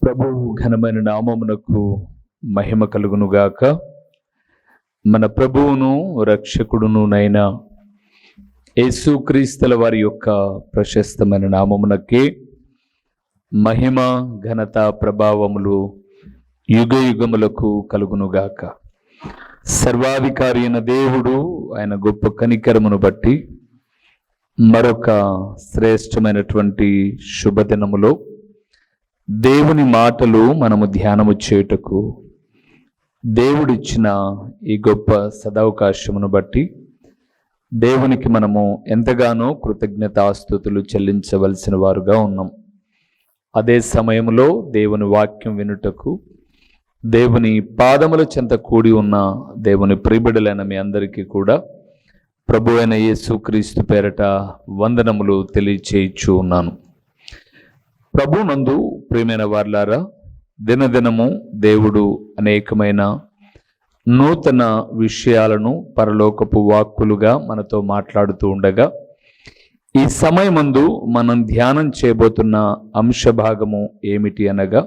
ప్రభు ఘనమైన నామమునకు మహిమ కలుగునుగాక. మన ప్రభువును రక్షకుడునునైన యేసుక్రీస్తుల వారి యొక్క ప్రశస్తమైన నామమునకే మహిమ ఘనత ప్రభావములు యుగ యుగములకు కలుగునుగాక. సర్వాధికారి అయిన దేవుడు ఆయన గొప్ప కనికరమును బట్టి మరొక శ్రేష్టమైనటువంటి శుభదినములో దేవుని మాటలు మనము ధ్యానము చేయుటకు దేవుడిచ్చిన ఈ గొప్ప సదవకాశమును బట్టి దేవునికి మనము ఎంతగానో కృతజ్ఞతాస్తుతులు చెల్లించవలసిన వారుగా ఉన్నాం. అదే సమయంలో దేవుని వాక్యం వినుటకు దేవుని పాదముల చెంత కూడి ఉన్న దేవుని ప్రియబిడ్డలైన మీ అందరికీ కూడా ప్రభు అయిన యేసుక్రీస్తు పేరట వందనములు తెలియచేయచ్చు ఉన్నాను. ప్రభునందు ప్రియమైన వార్లారా, దినదినము దేవుడు అనేకమైన నూతన విషయాలను పరలోకపు వాక్కులుగా మనతో మాట్లాడుతూ ఉండగా, ఈ సమయమందు మనం ధ్యానం చేయబోతున్న అంశ భాగము ఏమిటి అనగా,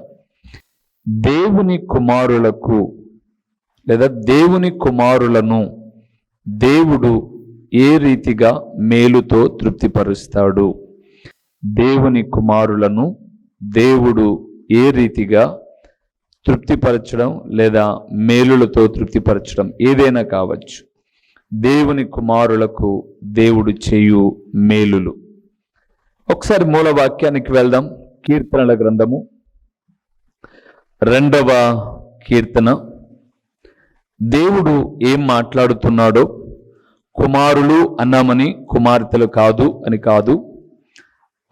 దేవుని కుమారులకు లేదా దేవుని కుమారులను దేవుడు ఏ రీతిగా మేలుతో తృప్తిపరుస్తాడు, దేవుని కుమారులను దేవుడు ఏ రీతిగా తృప్తిపరచడం లేదా మేలులతో తృప్తిపరచడం ఏదైనా కావచ్చు, దేవుని కుమారులకు దేవుడు చేయు మేలులు. ఒకసారి మూల వాక్యానికి వెళ్దాం. కీర్తనల గ్రంథము 2వ కీర్తన. దేవుడు ఏం మాట్లాడుతున్నాడో, కుమారులు అన్నామని కుమార్తెలు కాదు అని కాదు,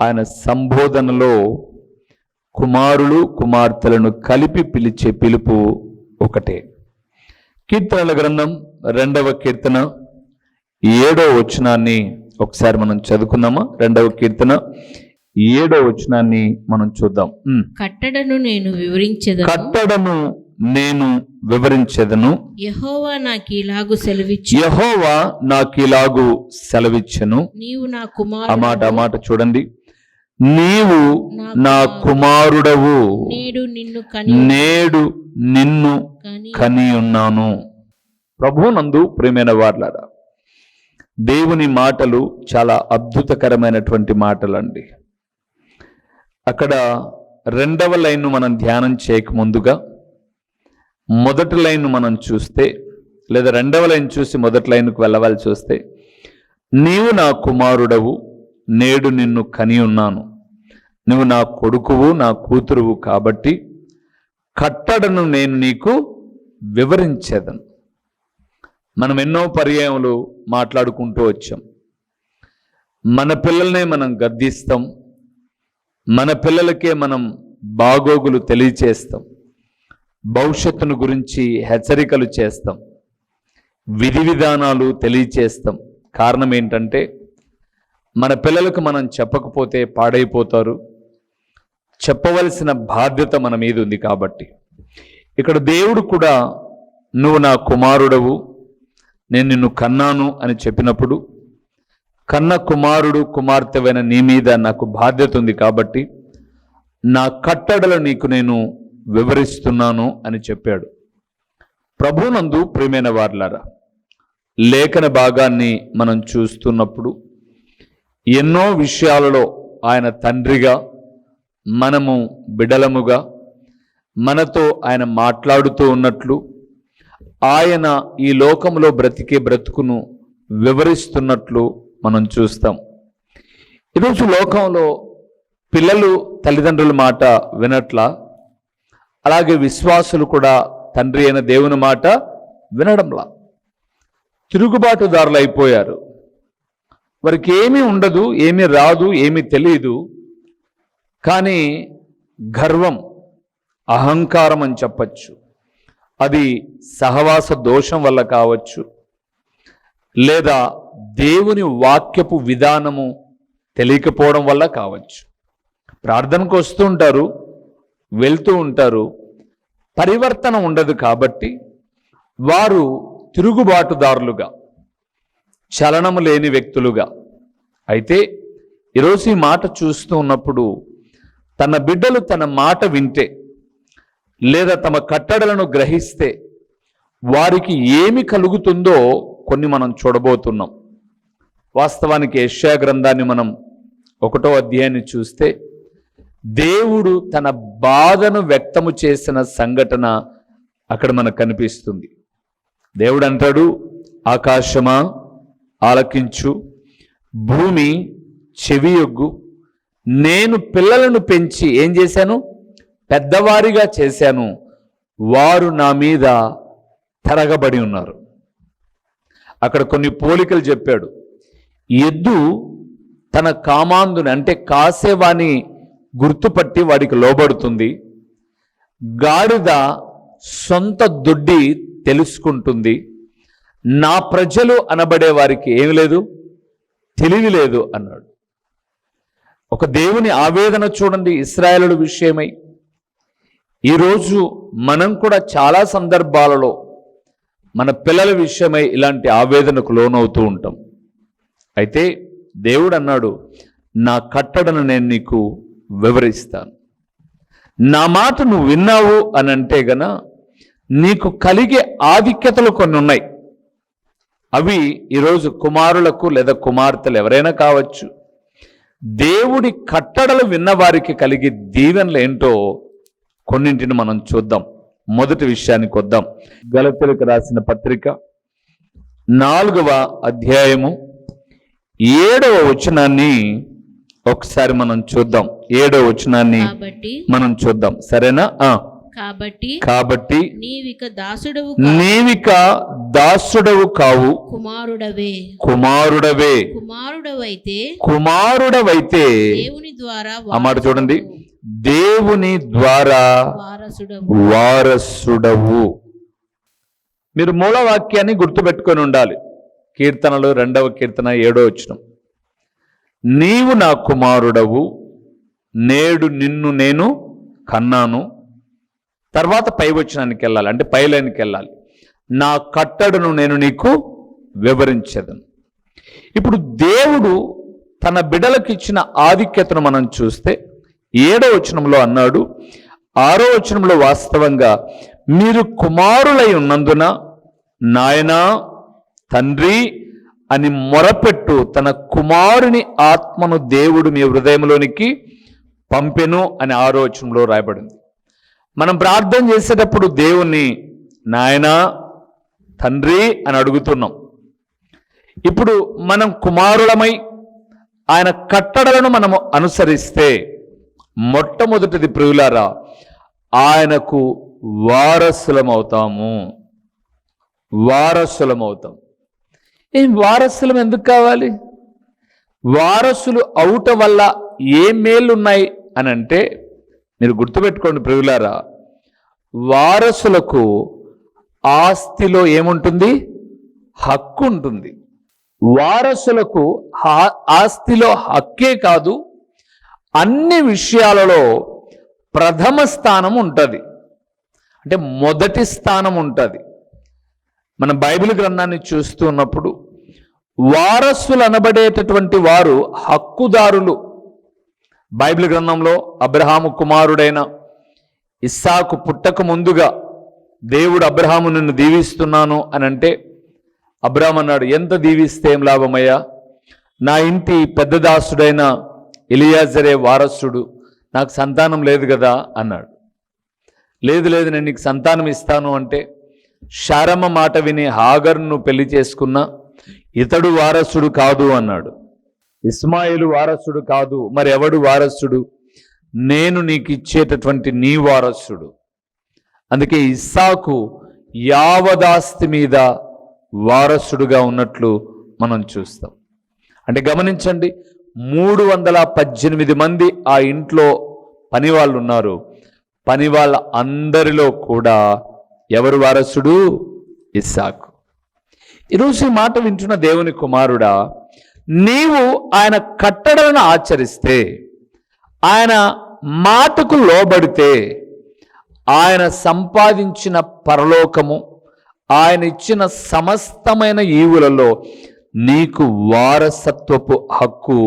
ఆయన సంబోధనలో కుమారులు కుమార్తెలను కలిపి పిలిచే పిలుపు ఒకటే. కీర్తనల గ్రంథం 2వ కీర్తన 7వ వచనాన్ని ఒకసారి మనం చదువుకుందామా? 2వ కీర్తన 7వ వచనాన్ని మనం చూద్దాం. కట్టడను నేను వివరించెదను, యెహోవా నాకిలాగు సెలవిచ్చెను. నీవు నా కుమారుడవు. ఆ మాట చూడండి. నీవు నా కుమారుడవు, నేడు నిన్ను కని ఉన్నాను. ప్రభువునందు ప్రియమైన వార్లారా, దేవుని మాటలు చాలా అద్భుతకరమైనటువంటి మాటలండి. అక్కడ 2వ లైన్ను మనం ధ్యానం చేయక ముందుగా మొదటి లైన్ను మనం చూస్తే, లేదా 2వ లైన్ చూసి మొదటి లైన్కు వెళ్ళవలసి వస్తే, నీవు నా కుమారుడవు, నేడు నిన్ను కని ఉన్నాను. నువ్వు నా కొడుకువు, నా కూతురువు కాబట్టి కట్టడను నేను నీకు వివరించేదను. మనం ఎన్నో పర్యాయములు మాట్లాడుకుంటూ వచ్చాం. మన పిల్లల్నే మనం గద్దిస్తాం, మన పిల్లలకే మనం బాగోగులు తెలియచేస్తాం, భవిష్యత్తును గురించి హెచ్చరికలు చేస్తాం, విధి విధానాలు తెలియచేస్తాం. కారణం ఏంటంటే, మన పిల్లలకు మనం చెప్పకపోతే పాడైపోతారు, చెప్పవలసిన బాధ్యత మన మీద ఉంది. కాబట్టి ఇక్కడ దేవుడు కూడా నువ్వు నా కుమారుడవు, నేను నిన్ను కన్నాను అని చెప్పినప్పుడు, కన్న కుమారుడు కుమార్తెవైన నీ మీద నాకు బాధ్యత ఉంది కాబట్టి నా కట్టడలు నీకు నేను వివరిస్తున్నాను అని చెప్పాడు. ప్రభువునందు ప్రియమైన వార్లారా, లేఖన భాగాన్ని మనం చూస్తున్నప్పుడు ఎన్నో విషయాలలో ఆయన తండ్రిగా, మనము బిడలముగా, మనతో ఆయన మాట్లాడుతూ ఉన్నట్లు, ఆయన ఈ లోకంలో బ్రతికే బ్రతుకును వివరిస్తున్నట్లు మనం చూస్తాం. ఈరోజు లోకంలో పిల్లలు తల్లిదండ్రుల మాట వినట్లా, అలాగే విశ్వాసులు కూడా తండ్రి అయిన దేవుని మాట వినడంలా తిరుగుబాటుదారులు అయిపోయారు. వారికి ఏమీ ఉండదు, ఏమీ రాదు, ఏమీ తెలియదు. కానీ గర్వం, అహంకారం అని చెప్పచ్చు. అది సహవాస దోషం వల్ల కావచ్చు, లేదా దేవుని వాక్యపు విధానము తెలియకపోవడం వల్ల కావచ్చు. ప్రార్థనకు వస్తూ ఉంటారు, వెళ్తూ ఉంటారు, పరివర్తన ఉండదు. కాబట్టి వారు తిరుగుబాటుదారులుగా, చలనము లేని వ్యక్తులుగా. అయితే ఈరోజు ఈ మాట చూస్తూ ఉన్నప్పుడు తన బిడ్డలు తన మాట వింటే, లేదా తమ కట్టడలను గ్రహిస్తే వారికి ఏమి కలుగుతుందో కొన్ని మనం చూడబోతున్నాం. వాస్తవానికి యెషయా గ్రంథాన్ని మనం 1వ అధ్యాయాన్ని చూస్తే దేవుడు తన బాధను వ్యక్తము చేసిన సంఘటన అక్కడ మనకు కనిపిస్తుంది. దేవుడు అంటాడు, ఆకాశమా ఆలకించు, భూమి చెవియొగ్గు, నేను పిల్లలను పెంచి ఏం చేశాను? పెద్దవారిగా చేశాను, వారు నా మీద తరగబడి ఉన్నారు. అక్కడ కొన్ని పోలికలు చెప్పాడు. ఎద్దు తన కామాందుని అంటే కాసేవాని గుర్తుపట్టి వాడికి లోబడుతుంది. గాడిద సొంత దొడ్డి తెలుసుకుంటుంది. నా ప్రజలు అనబడే వారికి ఏమి లేదు, తెలివి లేదు అన్నాడు. ఒక దేవుని ఆవేదన చూడండి ఇశ్రాయేలు విషయమై. ఈరోజు మనం కూడా చాలా సందర్భాలలో మన పిల్లల విషయమై ఇలాంటి ఆవేదనకు లోనవుతూ ఉంటాం. అయితే దేవుడు అన్నాడు, నా కట్టడను నేను నీకు వివరిస్తాను. నా మాట నువ్వు విన్నావు అని అంటే గన నీకు కలిగే ఆధిక్యతలు కొన్ని ఉన్నాయి. అవి ఈరోజు కుమారులకు లేదా కుమార్తెలు ఎవరైనా కావచ్చు. దేవుడి కట్టడలు విన్నవారికి కలిగే దీవెనలు ఏంటో కొన్నింటిని మనం చూద్దాం. మొదటి విషయానికి వద్దాం. గలతీయులకు రాసిన పత్రిక 4వ అధ్యాయము 7వ వచనాన్ని ఒకసారి మనం చూద్దాం. 7వ వచనాన్ని మనం చూద్దాం, సరేనా? కాబట్టి నీవిక దాసుడవు కావు, కుమారుడవైతే దేవుని ద్వారా అన్నమాట. చూడండి, దేవుని ద్వారా వారసుడవు. మీరు మూలవాక్యాన్ని గుర్తుపెట్టుకొని ఉండాలి. కీర్తనలు 2వ కీర్తన 7వ వచనం, నీవు నా కుమారుడవు, నేడు నిన్ను నేను కన్నాను. తర్వాత పై వచనానికి వెళ్ళాలి, అంటే పైలైనకి వెళ్ళాలి. నా కట్టడను నేను నీకు వివరించేదను. ఇప్పుడు దేవుడు తన బిడ్డలకు ఇచ్చిన ఆధిక్యతను మనం చూస్తే 7వ వచనంలో అన్నాడు, 6వ వచనంలో వాస్తవంగా మీరు కుమారులై ఉన్నందున నాయనా తండ్రి అని మొరపెట్టు, తన కుమారుని ఆత్మను దేవుడు మీ హృదయంలోనికి పంపెను అని 6వ వచనంలో రాయబడింది. మనం ప్రార్థన చేసేటప్పుడు దేవుణ్ణి నాయనా తండ్రి అని అడుగుతున్నాం. ఇప్పుడు మనం కుమారులమై ఆయన కట్టడలను మనము అనుసరిస్తే మొట్టమొదటిది ప్రియులారా, ఆయనకు వారసులమవుతాము. వారసులమవుతాం. ఏం వారసులం ఎందుకు కావాలి? వారసులు అవుట వల్ల ఏ మేలు ఉన్నాయి అని అంటే మీరు గుర్తుపెట్టుకోండి ప్రియులారా, వారసులకు ఆస్తిలో ఏముంటుంది? హక్కు ఉంటుంది. వారసులకు ఆస్తిలో హక్కే కాదు, అన్ని విషయాలలో ప్రథమ స్థానం ఉంటుంది, అంటే మొదటి స్థానం ఉంటుంది. మన బైబిల్ గ్రంథాన్ని చూస్తున్నప్పుడు వారసులు అనబడేటటువంటి వారు హక్కుదారులు. బైబిల్ గ్రంథంలో అబ్రహాము కుమారుడైన ఇస్సాకు పుట్టక ముందుగా దేవుడు అబ్రహాము నిన్ను దీవిస్తున్నాను అని అంటే అబ్రహాము అన్నాడు, ఎంత దీవిస్తే ఏం లాభమయ్యా, నా ఇంటి పెద్ద దాసుడైన ఎలియాజరే వారసుడు, నాకు సంతానం లేదు కదా అన్నాడు. లేదు నేను నీకు సంతానం ఇస్తాను అంటే శారమ్మ మాట విని హాగర్ను పెళ్లి చేసుకున్నా, ఇతడు వారసుడు కాదు అన్నాడు. ఇస్మాయిలు వారసుడు కాదు, మరి ఎవడు వారసుడు? నేను నీకు ఇచ్చేటటువంటి నీ వారసుడు. అందుకే ఇస్సాకు యావదాస్తి మీద వారసుడుగా ఉన్నట్లు మనం చూస్తాం. అంటే గమనించండి, 318 మంది ఆ ఇంట్లో పని వాళ్ళు ఉన్నారు. పని వాళ్ళ అందరిలో కూడా ఎవరు వారసుడు? ఇస్సాకు. ఈరోజు ఈ మాట వింటున్న దేవుని కుమారుడా, నీవు ఆయన కట్టడలను ఆచరిస్తే, ఆయన మాటకు లోబడితే, ఆయన సంపాదించిన పరలోకము, ఆయన ఇచ్చిన సమస్తమైన ఈవులలో నీకు వారసత్వపు హక్కు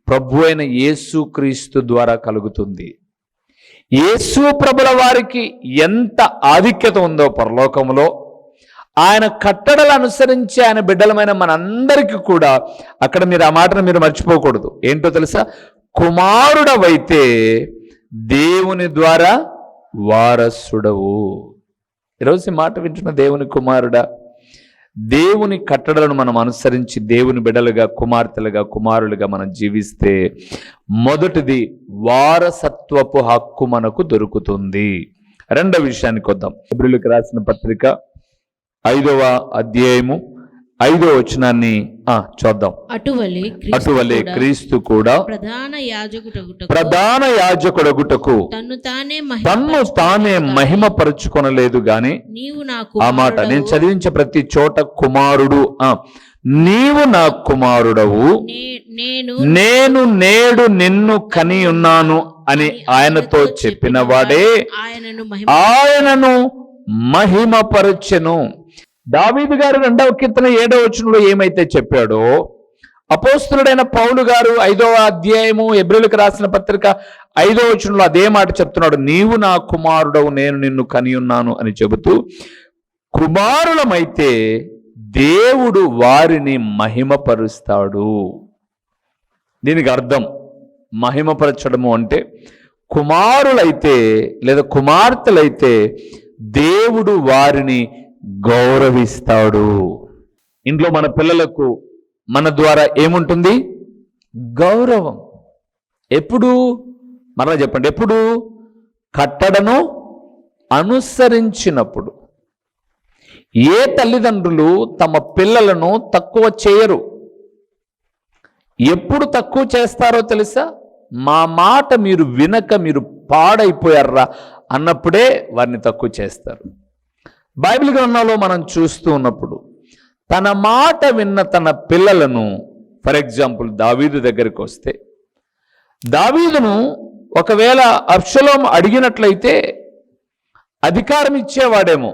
ప్రభు అయిన యేసుక్రీస్తు ద్వారా కలుగుతుంది. యేసు ప్రభుల వారికి ఎంత ఆధిక్యత ఉందో పరలోకములో, ఆయన కట్టడలు అనుసరించి ఆయన బిడ్డలమైన మనందరికీ కూడా అక్కడ మీరు ఆ మాటను మీరు మర్చిపోకూడదు. ఏంటో తెలుసా? కుమారుడవైతే దేవుని ద్వారా వారసుడవు. ఈరోజు ఈ మాట వింటున్న దేవుని కుమారుడా, దేవుని కట్టడలను మనం అనుసరించి దేవుని బిడ్డలుగా, కుమార్తెలుగా, కుమారులుగా మనం జీవిస్తే మొదటిది వారసత్వపు హక్కు మనకు దొరుకుతుంది. రెండవ విషయానికి వద్దాం. హెబ్రీయులకు రాసిన పత్రిక 5వ అధ్యాయము 5వ వచనాన్ని చూద్దాం. అటువలే క్రీస్తు కూడా ప్రధాన యాజకుడగుటకు తన్ను తానే మహిమపరుచుకొనలేదు గాని, ఆ మాట నేను చదివించే ప్రతి చోట కుమారుడు, నీవు నా కుమారుడవు, నేను నేడు నిన్ను కని ఉన్నాను అని ఆయనతో చెప్పిన వాడే ఆయనను మహిమపరచెను. దావీదు గారు 2వ కీర్తన 7వ వచనంలో ఏమైతే చెప్పాడో, అపోస్తలుడైన పౌలు గారు 5వ అధ్యాయము హెబ్రీయులకు రాసిన పత్రిక 5వ వచనంలో అదే మాట చెప్తున్నాడు. నీవు నా కుమారుడవు, నేను నిన్ను కని ఉన్నాను అని చెబుతూ, కుమారులమైతే దేవుడు వారిని మహిమపరుస్తాడు. దీనికి అర్థం, మహిమపరచడము అంటే కుమారులైతే లేదా కుమార్తెలైతే దేవుడు వారిని గౌరవిస్తాడు. ఇంట్లో మన పిల్లలకు మన ద్వారా ఏముంటుంది? గౌరవం. ఎప్పుడు? మరలా చెప్పండి. ఎప్పుడు? కట్టడను అనుసరించినప్పుడు. ఏ తల్లిదండ్రులు తమ పిల్లలను తక్కువ చేయరు. ఎప్పుడు తక్కువ చేస్తారో తెలుసా? మా మాట మీరు వినక మీరు పాడైపోయారా అన్నప్పుడే వారిని తక్కువ చేస్తారు. బైబిల్ గ్రంథంలో మనం చూస్తూ ఉన్నప్పుడు తన మాట విన్న తన పిల్లలను, ఫర్ ఎగ్జాంపుల్ దావీదు దగ్గరికి వస్తే, దావీదును ఒకవేళ అబ్షలోము అడిగినట్లయితే అధికారం ఇచ్చేవాడేమో,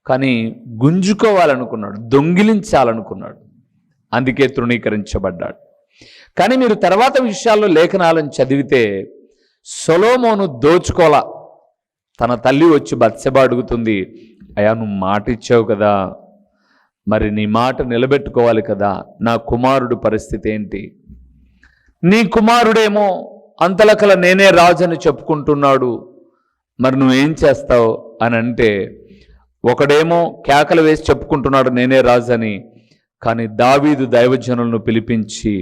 కానీ గుంజుకోవాలనుకున్నాడు, దొంగిలించాలనుకున్నాడు, అందుకే తృణీకరించబడ్డాడు. కానీ మీరు తర్వాత విషయాల్లో లేఖనాలను చదివితే సొలొమోను దోచుకోలా. తన తల్లి వచ్చి బత్షెబ అడుగుతుంది, అయ్యా నువ్వు మాట ఇచ్చావు కదా, మరి నీ మాట నిలబెట్టుకోవాలి కదా, నా కుమారుడు పరిస్థితి ఏంటి? నీ కుమారుడేమో అంతలకల నేనే రాజని చెప్పుకుంటున్నాడు, మరి నువ్వేం చేస్తావు అని అంటే, ఒకడేమో కేకలు వేసి చెప్పుకుంటున్నాడు నేనే రాజని, కానీ దావీదు దైవజనులను పిలిపించి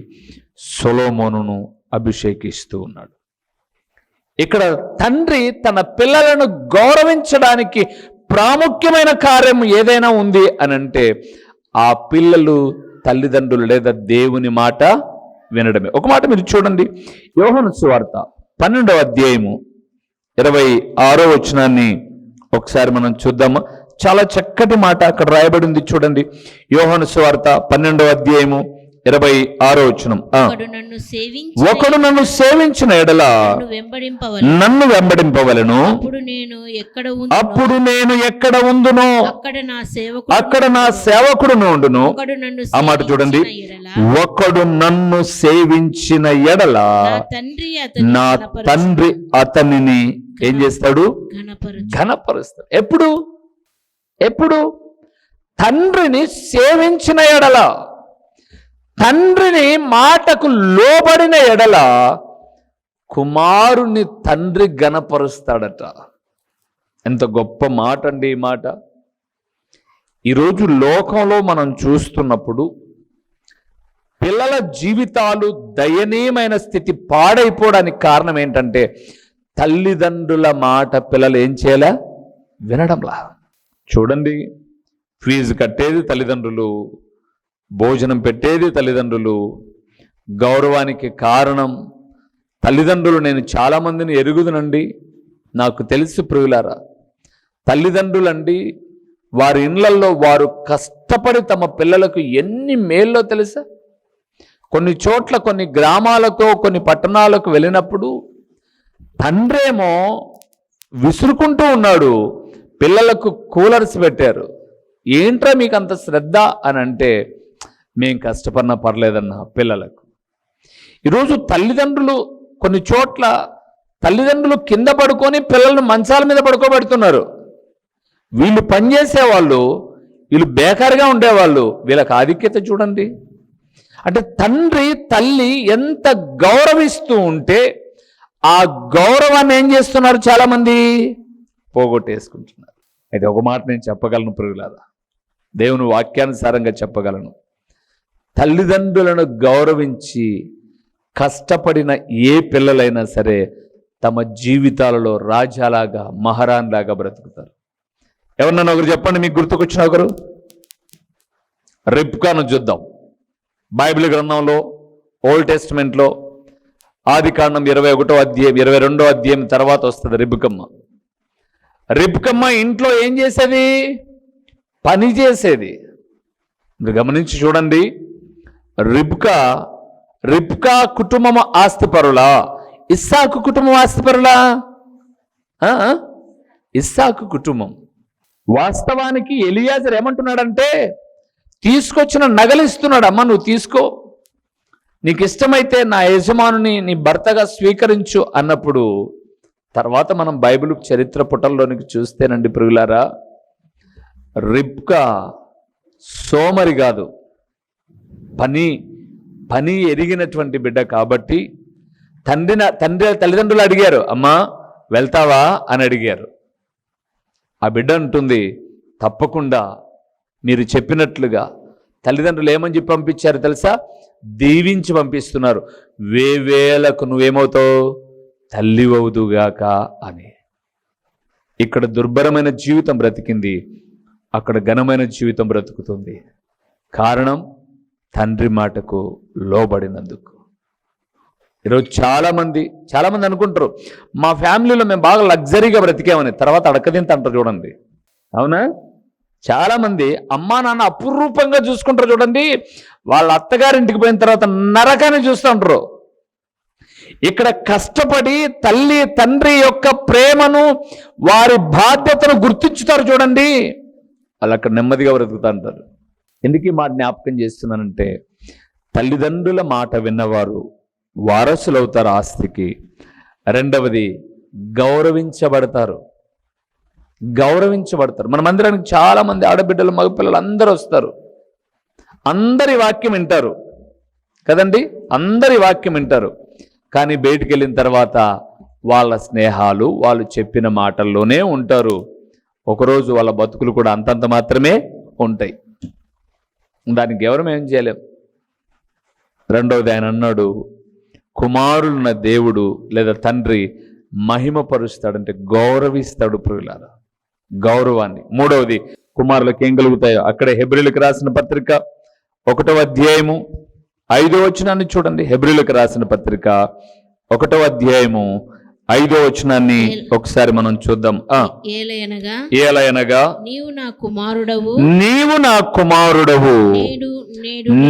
సొలొమోనును అభిషేకిస్తూ ఉన్నాడు. ఇక్కడ తండ్రి తన పిల్లలను గౌరవించడానికి ప్రాముఖ్యమైన కార్యం ఏదైనా ఉంది అని అంటే ఆ పిల్లలు తల్లిదండ్రులు లేదా దేవుని మాట వినడమే. ఒక మాట మీరు చూడండి, యోహాను సువార్త 12వ అధ్యాయము 26వ వచనాన్ని ఒకసారి మనం చూద్దాము. చాలా చక్కటి మాట అక్కడ రాయబడింది చూడండి. యోహాను సువార్త 12వ అధ్యాయము 26వ వచనం. ఒకడు నన్ను సేవించిన ఎడల నన్ను వెంబడింపవలెను, అప్పుడు నేను ఎక్కడ ఉందునో అక్కడ నా సేవకుడు ఉండును. ఆ మాట చూడండి, ఒకడు నన్ను సేవించిన ఎడల నా తండ్రి అతనిని ఏం చేస్తాడు? ఘనపరుస్తాడు. ఎప్పుడు? తండ్రిని సేవించిన ఎడల, తండ్రిని మాటకు లోబడిన ఎడల కుమారుని తండ్రి ఘనపరుస్తాడట. ఎంత గొప్ప మాట అండి ఈ మాట. ఈరోజు లోకంలో మనం చూస్తున్నప్పుడు పిల్లల జీవితాలు దయనీయమైన స్థితి పాడైపోవడానికి కారణం ఏంటంటే తల్లిదండ్రుల మాట పిల్లలు ఏం చేయాలా? వినడంలా. చూడండి, ఫీజు కట్టేది తల్లిదండ్రులు, భోజనం పెట్టేది తల్లిదండ్రులు, గౌరవానికి కారణం తల్లిదండ్రులు. నేను చాలామందిని ఎరుగుదునండి, నాకు తెలుసు ప్రియులారా. తల్లిదండ్రులండి వారి ఇళ్లల్లో వారు కష్టపడి తమ పిల్లలకు ఎన్ని మేల్లో తెలుసా? కొన్ని చోట్ల, కొన్ని గ్రామాలకు, కొన్ని పట్టణాలకు వెళ్ళినప్పుడు తండ్రేమో విసురుకుంటూ ఉన్నాడు, పిల్లలకు కూలర్స్ పెట్టారు. ఏంట్రా మీకు అంత శ్రద్ధ అని అంటే, మేం కష్టపడినా పర్లేదన్న పిల్లలకు. ఈరోజు తల్లిదండ్రులు కొన్ని చోట్ల తల్లిదండ్రులు కింద పడుకొని పిల్లలను మంచాల మీద పడుకోబెడుతున్నారు. వీళ్ళు పనిచేసేవాళ్ళు, వీళ్ళు బేకారుగా ఉండేవాళ్ళు, వీళ్ళకి ఆధిక్యత చూడండి. అంటే తండ్రి తల్లి ఎంత గౌరవిస్తూ ఉంటే ఆ గౌరవాన్ని ఏం చేస్తున్నారు, చాలామంది పోగొట్టేసుకుంటున్నారు. అయితే ఒక మాట నేను చెప్పగలను ప్రియులారా, దేవుని వాక్యానుసారంగా చెప్పగలను. తల్లిదండ్రులను గౌరవించి కష్టపడిన ఏ పిల్లలైనా సరే తమ జీవితాలలో రాజాలాగా మహారాణిలాగా బ్రతుకుతారు. ఎవరన్నా ఒకరు చెప్పండి, మీకు గుర్తుకొచ్చిన ఒకరు. రిబ్కాను చూద్దాం. బైబిల్ గ్రంథంలో ఓల్డ్ టెస్టిమెంట్లో ఆదికాండం 21వ అధ్యాయం 22వ అధ్యాయం తర్వాత వస్తుంది రిబ్కమ్మ. రిబ్కమ్మ ఇంట్లో ఏం చేసేది, పని చేసేది. మీరు గమనించి చూడండి, రిబ్కా కుటుంబం ఆస్తిపరులా, ఇస్సాకు కుటుంబం ఆస్తిపరులా? ఇస్సాకు కుటుంబం. వాస్తవానికి ఎలియాజర్ ఏమంటున్నాడంటే, తీసుకొచ్చిన నగలిస్తున్నాడు. అమ్మ నువ్వు తీసుకో, నీకు ఇష్టమైతే నా యజమానుని నీ భర్తగా స్వీకరించు అన్నప్పుడు, తర్వాత మనం బైబిల్ చరిత్ర పుటల్లోనికి చూస్తేనండి ప్రియులారా, రిబ్కా సోమరి కాదు, పని ఎరిగినటువంటి బిడ్డ కాబట్టి తల్లిదండ్రులు అడిగారు, అమ్మా వెళ్తావా అని అడిగారు. ఆ బిడ్డ అంటుంది, తప్పకుండా, మీరు చెప్పినట్లుగా. తల్లిదండ్రులు ఏమని చెప్పి పంపించారు తెలుసా? దీవించి పంపిస్తున్నారు. వేవేలకు నువ్వేమవుతావు, తల్లివవుదుగాక అని. ఇక్కడ దుర్భరమైన జీవితం బ్రతికింది, అక్కడ ఘనమైన జీవితం బ్రతుకుతుంది. కారణం తండ్రి మాటకు లోబడినందుకు. ఈరోజు చాలామంది అనుకుంటారు, మా ఫ్యామిలీలో మేము బాగా లగ్జరీగా బ్రతికామని. తర్వాత అడకదింత అంటారు చూడండి. అవునా? చాలామంది అమ్మా నాన్న అపురూపంగా చూసుకుంటారు చూడండి, వాళ్ళ అత్తగారింటికి పోయిన తర్వాత నరకాన్ని చూస్తూ ఉంటారు. ఇక్కడ కష్టపడి తల్లి తండ్రి యొక్క ప్రేమను, వారి బాధ్యతను గుర్తించుతారు చూడండి, వాళ్ళు అక్కడ నెమ్మదిగా బ్రతుకుతా అంటారు. ఎందుకు ఈ మాట జ్ఞాపకం చేస్తున్నానంటే, తల్లిదండ్రుల మాట విన్నవారు వారసులు అవుతారు ఆస్తికి. రెండవది, గౌరవించబడతారు. మన మందిరానికి చాలా మంది ఆడబిడ్డలు మగపిల్లలు అందరూ వస్తారు. అందరి వాక్యం వింటారు కదండి, అందరి వాక్యం వింటారు. కానీ బయటికి వెళ్ళిన తర్వాత వాళ్ళ స్నేహాలు, వాళ్ళు చెప్పిన మాటల్లోనే ఉంటారు. ఒకరోజు వాళ్ళ బతుకులు కూడా అంతంత మాత్రమే ఉంటాయి. దానికి ఎవరు ఏం చేయలేం. రెండవది, ఆయన అన్నాడు, కుమారులున్న దేవుడు లేదా తండ్రి మహిమపరుస్తాడంటే గౌరవిస్తాడు ప్రియులారా, గౌరవాన్ని. మూడవది, కుమారులకు ఏం కలుగుతాయో అక్కడే హెబ్రీయులకు రాసిన పత్రిక 1వ అధ్యాయము 5వ వచనాన్ని చూడండి. హెబ్రీయులకు రాసిన పత్రిక 1వ అధ్యాయము 5వ వచనాన్ని ఒకసారి మనం చూద్దాం. ఏలయనగా నీవు నా కుమారుడవు,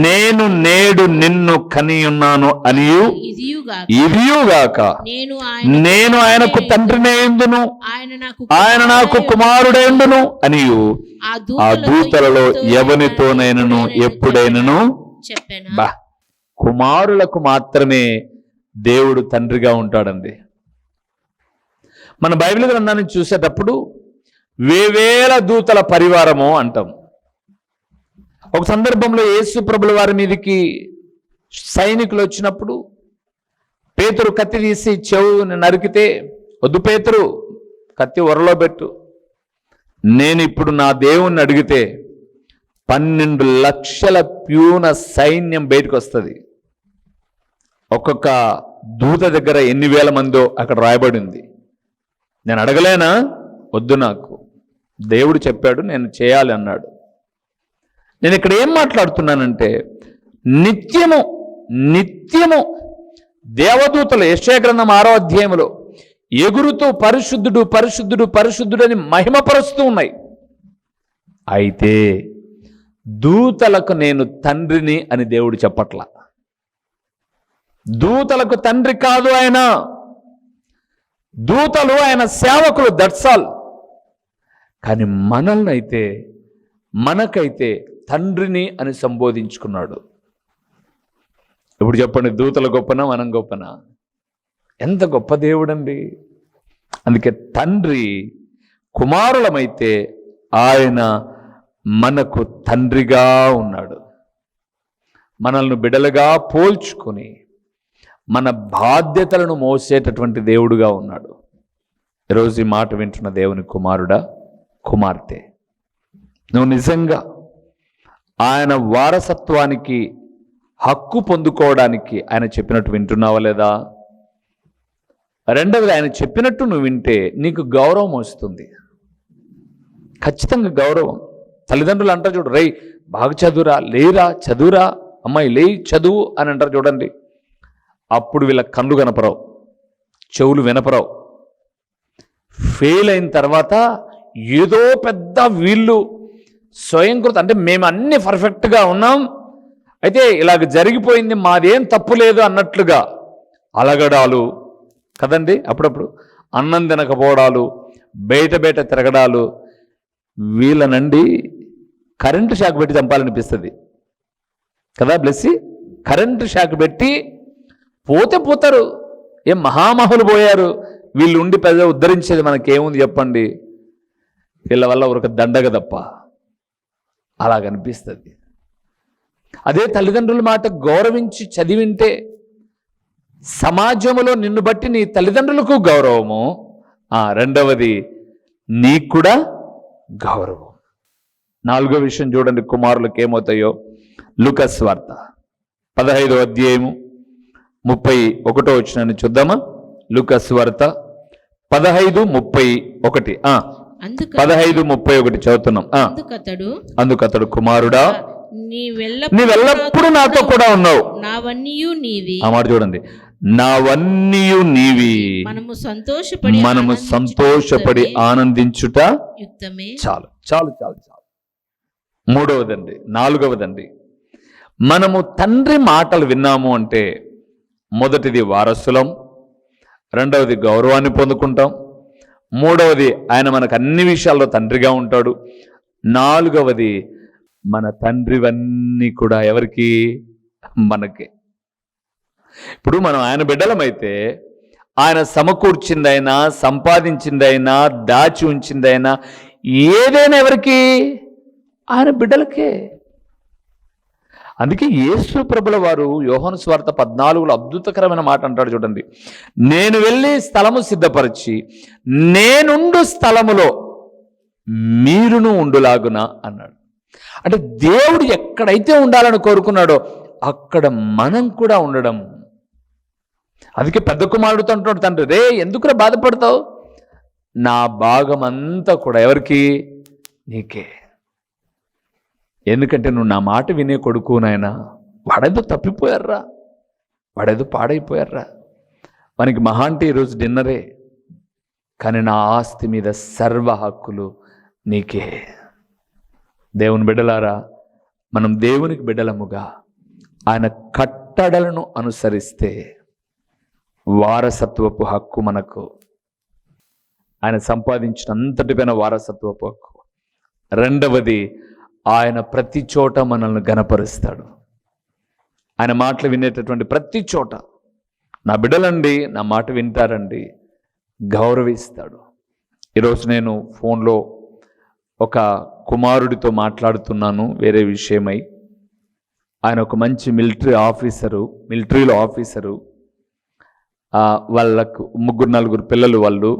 నేను నేడు నిన్ను కనియున్నాను అనియు ఇదియుగాక, నేను ఆయనకు తండ్రినేయుందును, ఆయన నాకు కుమారుడేందును అనియు ఆ దూతలలో ఎవనితోనైనను ఎప్పుడైనను చెప్పాను. కుమారులకు మాత్రమే దేవుడు తండ్రిగా ఉంటాడండి. మన బైబిల్ గ్రంథాన్ని చూసేటప్పుడు వేవేల దూతల పరివారము అంటాం. ఒక సందర్భంలో యేసు ప్రభుల వారి మీదకి సైనికులు వచ్చినప్పుడు పేతురు కత్తి తీసి చెవుని నరికితే, వద్దు పేతురు, కత్తి ఒరలో పెట్టు, నేను ఇప్పుడు నా దేవుణ్ణి అడిగితే 12 లక్షల ప్యూన సైన్యం బయటకు వస్తుంది. ఒక్కొక్క దూత దగ్గర ఎన్ని వేల మందో అక్కడ రాయబడింది. నేను అడగలేనా? వద్దు, నాకు దేవుడు చెప్పాడు, నేను చేయాలి అన్నాడు. నేను ఇక్కడ ఏం మాట్లాడుతున్నానంటే, నిత్యము దేవదూతలు యెషయా గ్రంథం 6వ అధ్యాయంలో ఎగురుతూ పరిశుద్ధుడు పరిశుద్ధుడు పరిశుద్ధుడు అని మహిమపరుస్తూ ఉన్నాయి. అయితే దూతలకు నేను తండ్రిని అని దేవుడు చెప్పట్లా. దూతలకు తండ్రి కాదు ఆయన, దూతలు ఆయన సేవకులు, దట్స్ ఆల్. కానీ మనకైతే తండ్రిని అని సంబోధించుకున్నాడు. ఇప్పుడు చెప్పండి, దూతల గొప్పనా మనం గొప్పనా? ఎంత గొప్ప దేవుడండి. అందుకే తండ్రి కుమారులమైతే ఆయన మనకు తండ్రిగా ఉన్నాడు. మనల్ని బిడలుగా పోల్చుకొని మన బాధ్యతలను మోసేటటువంటి దేవుడుగా ఉన్నాడు. ఈరోజు ఈ మాట వింటున్న దేవుని కుమారుడా, కుమార్తె, నువ్వు నిజంగా ఆయన వారసత్వానికి హక్కు పొందుకోవడానికి ఆయన చెప్పినట్టు వింటున్నావా లేదా? రెండవది, ఆయన చెప్పినట్టు నువ్వు వింటే నీకు గౌరవం వస్తుంది. ఖచ్చితంగా గౌరవం. తల్లిదండ్రులు అంటారు చూడు, రేయ్ బాగా చదువురా, లేరా చదువురా, అమ్మాయి లే చదువు అని అంటారు చూడండి. అప్పుడు వీళ్ళ కళ్ళు కనపరావు, చెవులు వినపరావు. ఫెయిల్ అయిన తర్వాత ఏదో పెద్ద వీళ్ళు స్వయంకృత, అంటే మేము అన్ని పర్ఫెక్ట్గా ఉన్నాం, అయితే ఇలాగ జరిగిపోయింది, మాదేం తప్పు లేదు అన్నట్లుగా అలగడాలు కదండి. అప్పుడప్పుడు అన్నం తినకపోవడాలు, బయట తిరగడాలు, వీళ్ళనండి కరెంటు షాక్ పెట్టి చంపాలనిపిస్తుంది కదా. బ్లెస్సి కరెంటు షాక్ పెట్టి పోతారు. ఏం మహామహులు పోయారు, వీళ్ళు ఉండి పెద్ద ఉద్ధరించేది మనకేముంది చెప్పండి. వీళ్ళ వల్ల ఒక దండగ తప్ప అలాగనిపిస్తుంది. అదే తల్లిదండ్రుల మాట గౌరవించి చదివింటే సమాజంలో నిన్ను బట్టి నీ తల్లిదండ్రులకు గౌరవము, రెండవది నీకు కూడా గౌరవం. నాలుగో విషయం చూడండి, కుమారులకు ఏమవుతాయో. లూకాసు వార్త 15వ అధ్యాయము 31వ వచనాన్ని చూద్దామా. లూకాసు వార్త 15:31. 15:31 చదువుతున్నాం. అందుకతడు, కుమారుడా నీవెల్లప్పుడూ నాతో కూడా ఉన్నావు, నావన్నీయు నీవి. ఆ మాట చూడండి, నావన్నీయు నీవి, మనము సంతోషపడి ఆనందించుట యుక్తమే. చాలు చాలు చాలు చాలు. మూడవదండి, నాలుగవదండి, మనము తండ్రి మాటలు విన్నాము అంటే మొదటిది వారసులం, రెండవది గౌరవాన్ని పొందుకుంటాం, మూడవది ఆయన మనకు అన్ని విషయాల్లో తండ్రిగా ఉంటాడు, నాలుగవది మన తండ్రివన్నీ కూడా ఎవరికి? మనకే. ఇప్పుడు మనం ఆయన బిడ్డలమైతే ఆయన సమకూర్చిందైనా, సంపాదించిందైనా, దాచి ఉంచిందైనా ఏదైనా ఎవరికి? ఆయన బిడ్డలకే. అందుకే యేసు ప్రభుల వారు యోహాను సువార్త 14లో అద్భుతకరమైన మాట అంటాడు చూడండి, నేను వెళ్ళి స్థలము సిద్ధపరిచి నేనుండు స్థలములో మీరును ఉండులాగున అన్నాడు. అంటే దేవుడు ఎక్కడైతే ఉండాలని కోరుకున్నాడో అక్కడ మనం కూడా ఉండడం. అందుకే పెద్ద కుమారుడితో అంటున్నాడు తండ్రి, రే ఎందుకురా బాధపడతావు, నా భాగం అంతా కూడా ఎవరికి? నీకే. ఎందుకంటే నువ్వు నా మాట వినే కొడుకు నాయన. వాడేదో తప్పిపోయారా, వాడేదో పాడైపోయారా, మనకి మహా అంటే ఈరోజు డిన్నరే, కానీ నా ఆస్తి మీద సర్వ హక్కులు నీకే. దేవుని బిడ్డలారా, మనం దేవునికి బిడ్డలముగా ఆయన కట్టడలను అనుసరిస్తే వారసత్వపు హక్కు మనకు. ఆయన సంపాదించినంతటిపైన వారసత్వపు హక్కు. రెండవది, ఆయన ప్రతి చోట మనల్ని గణపరుస్తాడు. ఆయన మాటలు వినేటటువంటి ప్రతి చోట, నా బిడ్డలండి నా మాట వింటారండి, గౌరవిస్తాడు. ఈరోజు నేను ఫోన్లో ఒక కుమారుడితో మాట్లాడుతున్నాను వేరే విషయమై. ఆయన ఒక మంచి మిలిటరీలో ఆఫీసరు. వాళ్ళకు 3-4 పిల్లలు వాళ్ళు.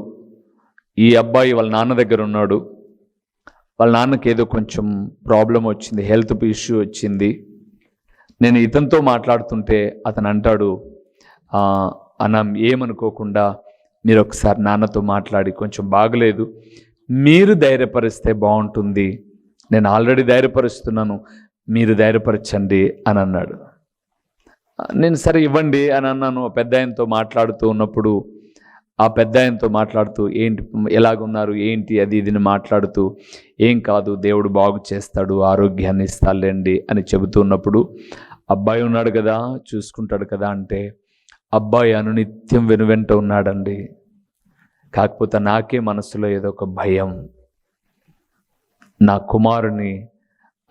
ఈ అబ్బాయి వాళ్ళ నాన్న దగ్గర ఉన్నాడు. వాళ్ళ నాన్నకి ఏదో కొంచెం ప్రాబ్లం వచ్చింది, హెల్త్ ఇష్యూ వచ్చింది. నేను ఇతనితో మాట్లాడుతుంటే అతను అంటాడు, అన్న ఏమనుకోకుండా మీరు ఒకసారి నాన్నతో మాట్లాడి, కొంచెం బాగలేదు, మీరు ధైర్యపరిస్తే బాగుంటుంది, నేను ఆల్రెడీ ధైర్యపరుస్తున్నాను, మీరు ధైర్యపరచండి అని అన్నాడు. నేను సరే ఇవ్వండి అని అన్నాను. పెద్ద ఆయనతో మాట్లాడుతూ ఉన్నప్పుడు ఆ పెద్ద ఆయనతో మాట్లాడుతూ ఏంటి ఎలాగున్నారు ఏంటి అది ఇదిని మాట్లాడుతూ, ఏం కాదు దేవుడు బాగు చేస్తాడు, ఆరోగ్యాన్ని ఇస్తాలేండి అని చెబుతున్నప్పుడు, అబ్బాయి ఉన్నాడు కదా చూసుకుంటాడు కదా అంటే, అబ్బాయి అనునిత్యం వెనువెంట ఉన్నాడండి. కాకపోతే నాకే మనసులో ఏదో ఒక భయం, నా కుమారుని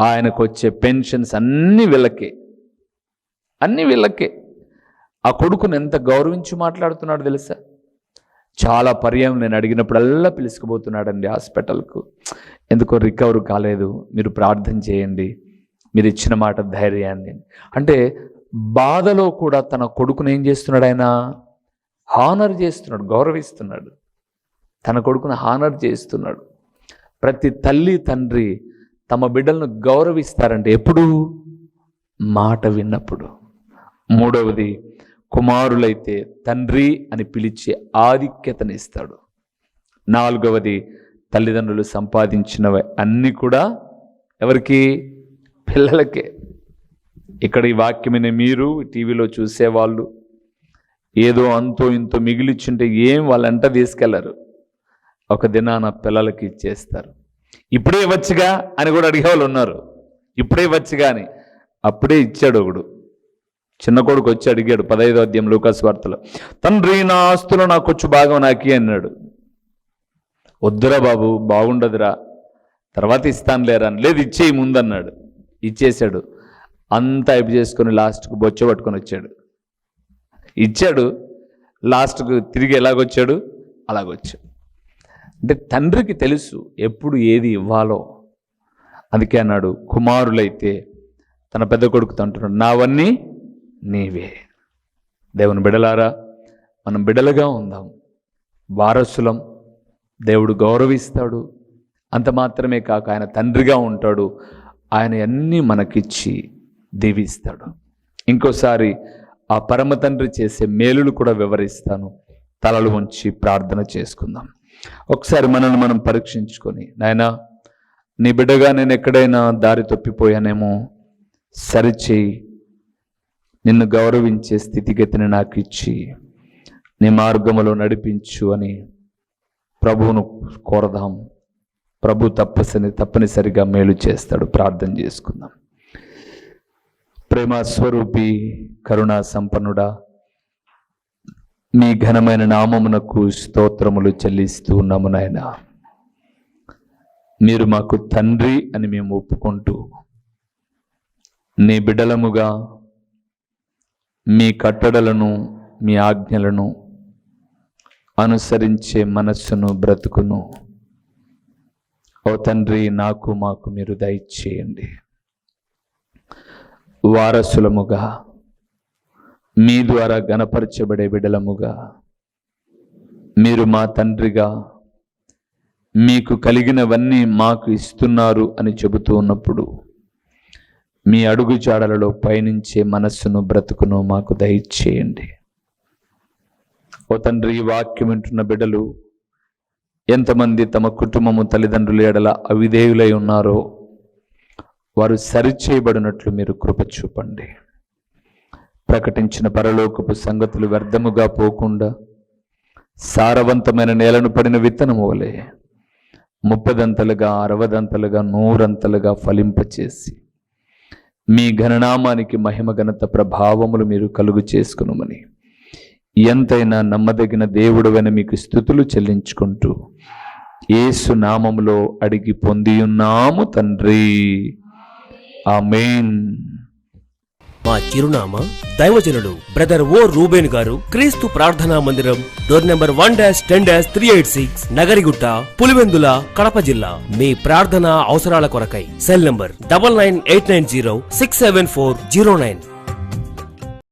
ఆయనకు వచ్చే పెన్షన్స్ అన్నీ వీళ్ళకే. ఆ కొడుకుని ఎంత గౌరవించి మాట్లాడుతున్నాడు తెలుసా? చాలా పర్యాయం నేను అడిగినప్పుడల్లా పిలుచుకుపోతున్నాడండి హాస్పిటల్కు. ఎందుకో రికవర్ కాలేదు, మీరు ప్రార్థన చేయండి, మీరు ఇచ్చిన మాట ధైర్యాన్ని. అంటే బాధలో కూడా తన కొడుకుని ఏం చేస్తున్నాడు? ఆయన హానర్ చేస్తున్నాడు, గౌరవిస్తున్నాడు. తన కొడుకును హానర్ చేస్తున్నాడు. ప్రతి తల్లి తండ్రి తమ బిడ్డలను గౌరవిస్తారంటే ఎప్పుడు? మాట విన్నప్పుడు. మూడవది, కుమారులైతే తండ్రి అని పిలిచే ఆధిక్యతనిస్తాడు. నాలుగవది, తల్లిదండ్రులు సంపాదించినవి అన్నీ కూడా ఎవరికి? పిల్లలకే. ఇక్కడ ఈ వాక్యమైన మీరు టీవీలో చూసేవాళ్ళు ఏదో అంతో ఇంతో మిగిలిచ్చుంటే ఏం వాళ్ళంట తీసుకెళ్లరు, ఒక దినాన పిల్లలకి ఇచ్చేస్తారు. ఇప్పుడే ఇవ్వచ్చుగా అని కూడా అడిగే వాళ్ళు ఉన్నారు. ఇప్పుడే ఇవ్వచ్చుగా అని. అప్పుడే ఇచ్చాడు ఒకడు. చిన్న కొడుకు వచ్చి అడిగాడు 15వ అధ్యాయం లూకాసు వార్తలో, తండ్రి నా ఆస్తులో నాకు వచ్చు భాగం నాకి అన్నాడు. వద్దురా బాబు, బాగుండదురా, తర్వాత ఇస్తానులేరా అని. లేదు, ఇచ్చేయి ముందన్నాడు. ఇచ్చేశాడు. అంతా అయిపు చేసుకొని లాస్ట్కు బొచ్చ పట్టుకొని వచ్చాడు. ఇచ్చాడు, లాస్ట్కు తిరిగి ఎలాగొచ్చాడు? అలాగొచ్చాడు. అంటే తండ్రికి తెలుసు ఎప్పుడు ఏది ఇవ్వాలో. అందుకే అన్నాడు, కుమారులైతే తన పెద్ద కొడుకుతో అంటున్నాడు, నావన్నీ నీవే. దేవుని బిడలారా, మనం బిడలుగా ఉందాం, వారసులం. దేవుడు గౌరవిస్తాడు. అంత మాత్రమే కాక ఆయన తండ్రిగా ఉంటాడు. ఆయన అన్నీ మనకిచ్చి దీవిస్తాడు. ఇంకోసారి ఆ పరమ తండ్రి చేసే మేలులు కూడా వివరిస్తాను. తలలు ఉంచి ప్రార్థన చేసుకుందాం. ఒకసారి మనల్ని మనం పరీక్షించుకొని, నాయనా నీ బిడ్డగా నేను ఎక్కడైనా దారి తప్పిపోయానేమో సరిచేయి, నిన్ను గౌరవించే స్థితిగతిని నాకు ఇచ్చి నీ మార్గములో నడిపించు అని ప్రభువును కోరదాం. ప్రభు తప్పనిసరిగా మేలు చేస్తాడు. ప్రార్థన చేసుకుందాం. ప్రేమ స్వరూపి, కరుణా సంపన్నుడా, మీ ఘనమైన నామమునకు స్తోత్రములు చెల్లిస్తూ ఉన్నాము నాయనా. మీరు మాకు తండ్రి అని మేము ఒప్పుకుంటూ నీ బిడ్డలముగా మీ కట్టడలను మీ ఆజ్ఞలను అనుసరించే మనస్సును బ్రతుకును ఓ తండ్రి నాకు మాకు మీరు దయచేయండి. వారసులముగా మీ ద్వారా గణపరచబడే బిడ్డలముగా మీరు మా తండ్రిగా మీకు కలిగినవన్నీ మాకు ఇస్తున్నారు అని చెబుతూ ఉన్నప్పుడు మీ అడుగు జాడలలో పయనించే మనస్సును బ్రతుకును మాకు దయచేయండి. ఓ తండ్రి, ఈ వాక్యం వింటున్న బిడ్డలు ఎంతమంది తమ కుటుంబము తల్లిదండ్రుల ఎడల అవిధేయులై ఉన్నారో వారు సరిచేయబడినట్లు మీరు కృప చూపండి. ప్రకటించిన పరలోకపు సంగతులు వ్యర్థముగా పోకుండా సారవంతమైన నేలను పడిన విత్తనము వలె 30దంతలుగా 60దంతలుగా 100అంతలుగా ఫలింపచేసి మీ ఘననామానికి మహిమ ఘనత ప్రభావములు మీరు కలుగు చేసుకునుమని ఎంతైనా నమ్మదగిన దేవుడవైన మీకు స్తుతులు చెల్లించుకుంటూ యేసు నామములో అడిగి పొందియున్నాము తండ్రి. ఆమేన్. మా చిరునామా దైవజనులు బ్రదర్ ఓ రూబేన్ గారు, క్రీస్తు ప్రార్థనా మందిరం, డోర్ నెంబర్ 1-10-386, నగరిగుట్ట, పులివెందుల, కడప జిల్లా. మీ ప్రార్థనా అవసరాల కొరకై సెల్ నంబర్ 9989067409.